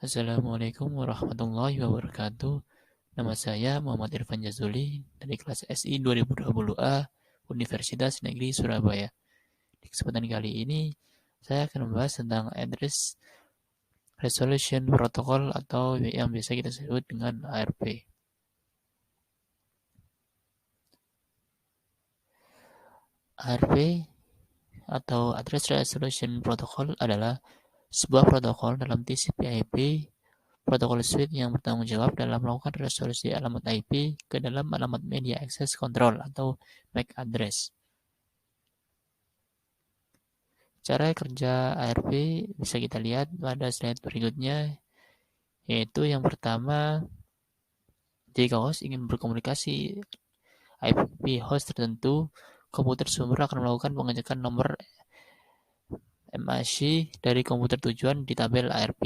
Assalamualaikum warahmatullahi wabarakatuh. Nama saya Muhammad Irfan Jazuli dari kelas SI 2020A Universitas Negeri Surabaya. Di kesempatan kali ini, saya akan membahas tentang Address Resolution Protocol atau yang biasa kita sebut dengan ARP. ARP atau Address Resolution Protocol adalah sebuah protokol dalam TCP/IP protokol suite yang bertanggung jawab dalam melakukan resolusi alamat IP ke dalam alamat media access control atau MAC address. Cara kerja ARP bisa kita lihat pada slide berikutnya, yaitu yang pertama, jika host ingin berkomunikasi IP host tertentu, komputer sumber akan melakukan pengecekan nomor MAC dari komputer tujuan di tabel ARP.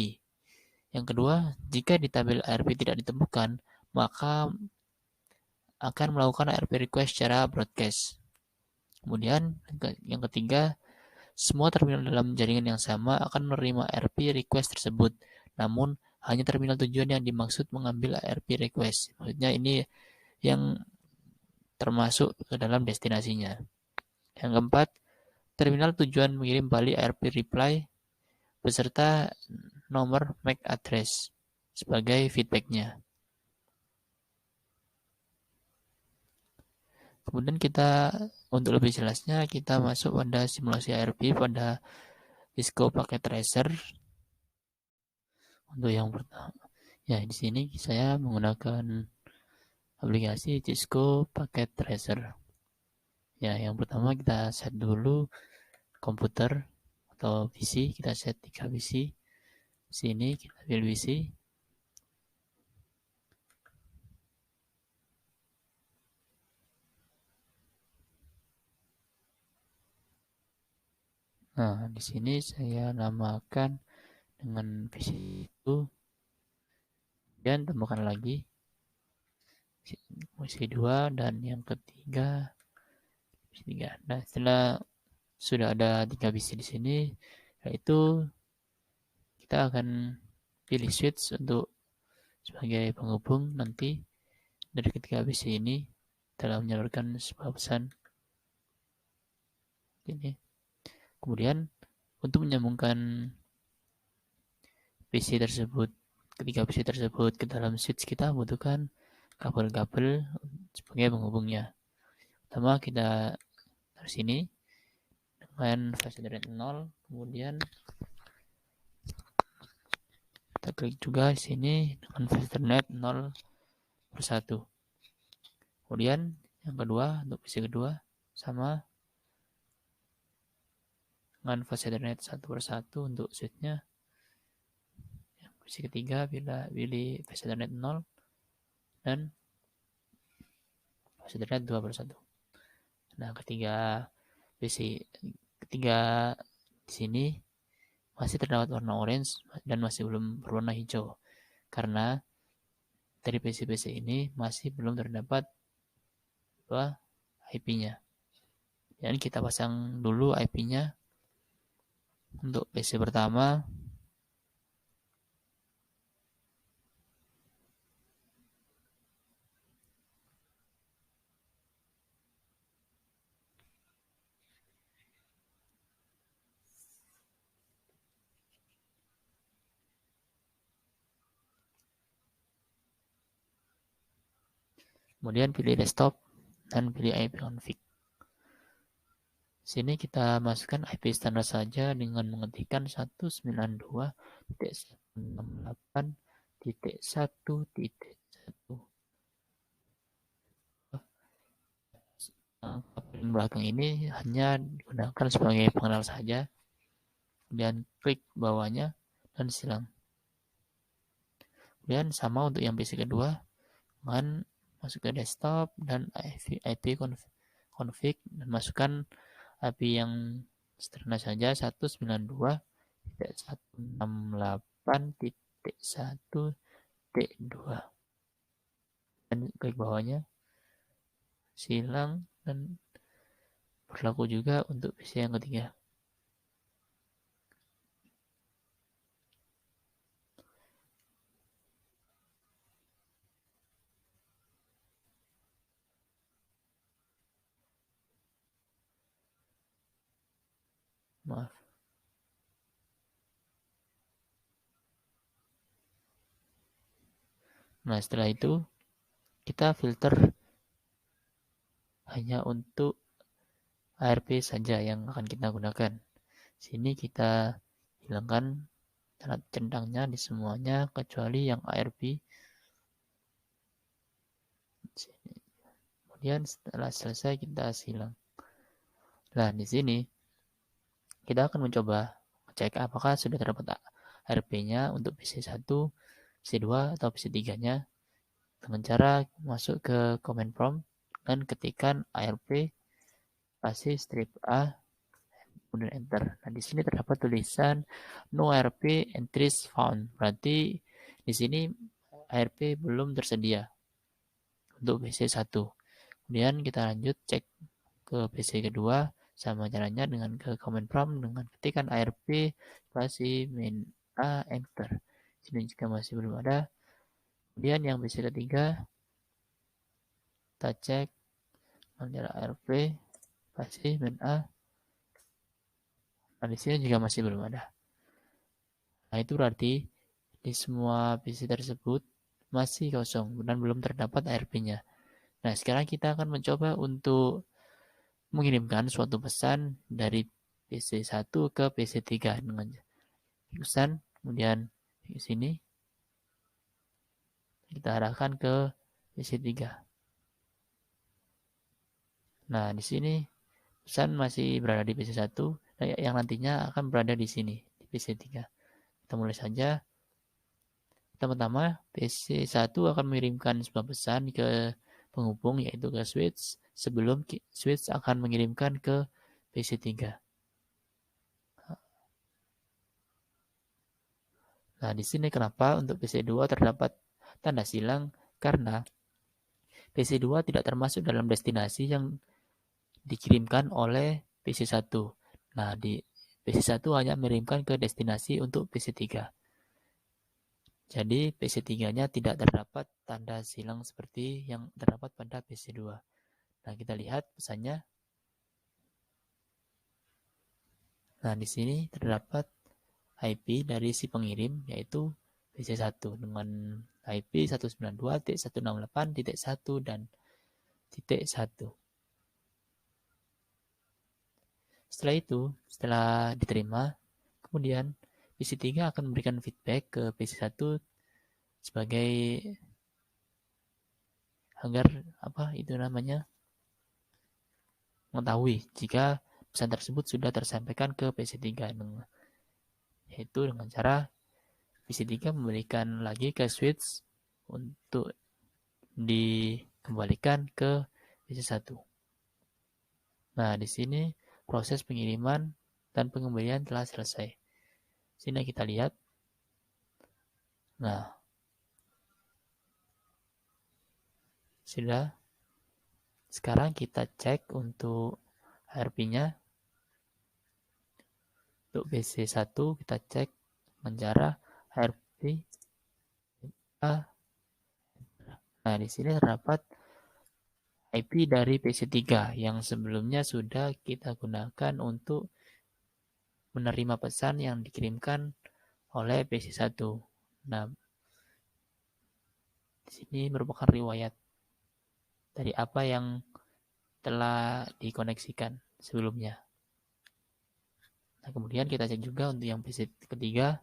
Yang kedua, jika di tabel ARP tidak ditemukan, maka akan melakukan ARP request secara broadcast. Kemudian, yang ketiga, semua terminal dalam jaringan yang sama akan menerima ARP request tersebut, namun hanya terminal tujuan yang dimaksud mengambil ARP request. Maksudnya ini yang termasuk ke dalam destinasinya. Yang keempat, terminal tujuan mengirim balik ARP reply beserta nomor MAC address sebagai feedbacknya. Kemudian untuk lebih jelasnya, kita masuk pada simulasi ARP pada Cisco Packet Tracer. Untuk yang pertama, ya di sini saya menggunakan aplikasi Cisco Packet Tracer. Ya, yang pertama kita set dulu komputer atau PC, kita set 3 PC. Sini kita pilih PC. Nah, di sini saya namakan dengan PC itu, dan temukan lagi PC 2 dan yang ketiga PC 3. Nah, setelah sudah ada 3 PC di sini, yaitu kita akan pilih switch untuk sebagai penghubung nanti dari ketiga PC ini dalam menyalurkan sebuah pesan ini. Kemudian untuk menyambungkan ketiga PC tersebut ke dalam switch, kita butuhkan kabel-kabel sebagai penghubungnya. Pertama kita taruh sini dengan flash internet 0, kemudian kita klik juga di sini dengan flash internet 0/1. Kemudian yang kedua, untuk PC kedua sama dengan flash internet 1/1 untuk switchnya. Yang PC ketiga pilih flash internet 0 dan flash internet 2/1. Nah, ketiga di sini masih terdapat warna orange dan masih belum berwarna hijau karena dari PC-PC ini masih belum terdapat IP-nya. Dan kita pasang dulu IP-nya untuk PC pertama. Kemudian pilih desktop dan pilih IP config. Sini kita masukkan IP standar saja dengan mengetikkan 192.168.1.1. Kabel belakang ini hanya digunakan sebagai pengenal saja. Kemudian klik bawahnya dan silang. Kemudian sama untuk yang PC kedua, dengan masuk ke desktop dan IP config dan masukkan IP yang sederhana saja 192.168.1.2 dan klik bawahnya, silang, dan berlaku juga untuk PC yang ketiga. Nah, setelah itu kita filter hanya untuk ARP saja yang akan kita gunakan. Sini kita hilangkan tanda centangnya di semuanya kecuali yang ARP. Kemudian setelah selesai kita silang. Nah, di sini kita akan mencoba cek apakah sudah terdapat ARP-nya untuk PC1, PC2, atau PC3-nya dengan cara masuk ke command prompt dan ketikkan ARP spasi strip A kemudian enter. Nah, di sini terdapat tulisan no ARP entries found. Berarti di sini ARP belum tersedia untuk PC1. Kemudian kita lanjut cek ke PC kedua sama caranya dengan ke command prompt dengan ketikan ARP spasi min A enter. Sini jika masih belum ada. Kemudian yang PC ketiga kita cek dengan ARP spasi min A. Nah, di sini juga masih belum ada. Nah, itu berarti di semua PC tersebut masih kosong dan belum terdapat ARP-nya. Nah, sekarang kita akan mencoba untuk mengirimkan suatu pesan dari PC1 ke PC3 dengan pesan, kemudian di sini kita arahkan ke PC3. Nah, di sini pesan masih berada di PC1 yang nantinya akan berada di sini di PC3. Kita mulai saja. Pertama-tama, PC1 akan mengirimkan sebuah pesan ke penghubung yaitu ke switch sebelum switch akan mengirimkan ke PC3. Nah, di sini kenapa untuk PC2 terdapat tanda silang? Karena PC2 tidak termasuk dalam destinasi yang dikirimkan oleh PC1. Nah, di PC1 hanya mengirimkan ke destinasi untuk PC3. Jadi PC3-nya tidak terdapat tanda silang seperti yang terdapat pada PC2. Nah, kita lihat pesannya. Nah, di sini terdapat IP dari si pengirim yaitu PC1 dengan IP 192.168.1 dan .1. Setelah itu, setelah diterima, kemudian PC3 akan memberikan feedback ke PC1 sebagai agar itu namanya mengetahui jika pesan tersebut sudah tersampaikan ke PC3 yaitu dengan cara PC3 memberikan lagi ke switch untuk dikembalikan ke PC1. Nah, di sini proses pengiriman dan pengembalian telah selesai. Sini kita lihat. Nah, sudah. Sekarang kita cek untuk ARP-nya. Untuk PC1 kita cek dengan cara ARP A. Nah, di sini terdapat IP dari PC3 yang sebelumnya sudah kita gunakan untuk menerima pesan yang dikirimkan oleh PC1. Nah, di sini merupakan riwayat dari apa yang telah dikoneksikan sebelumnya. Nah, kemudian kita cek juga untuk yang PC ketiga,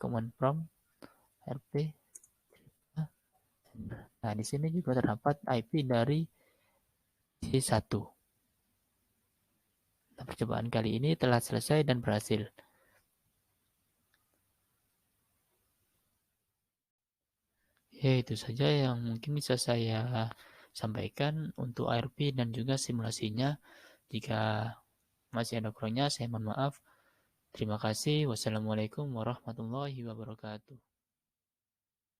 command prompt RP. Nah, di sini juga terdapat IP dari PC1. Nah, percobaan kali ini telah selesai dan berhasil. Ya, itu saja yang mungkin bisa saya sampaikan untuk ARP dan juga simulasinya. Jika masih ada kurangnya, saya mohon maaf. Terima kasih. Wassalamualaikum warahmatullahi wabarakatuh.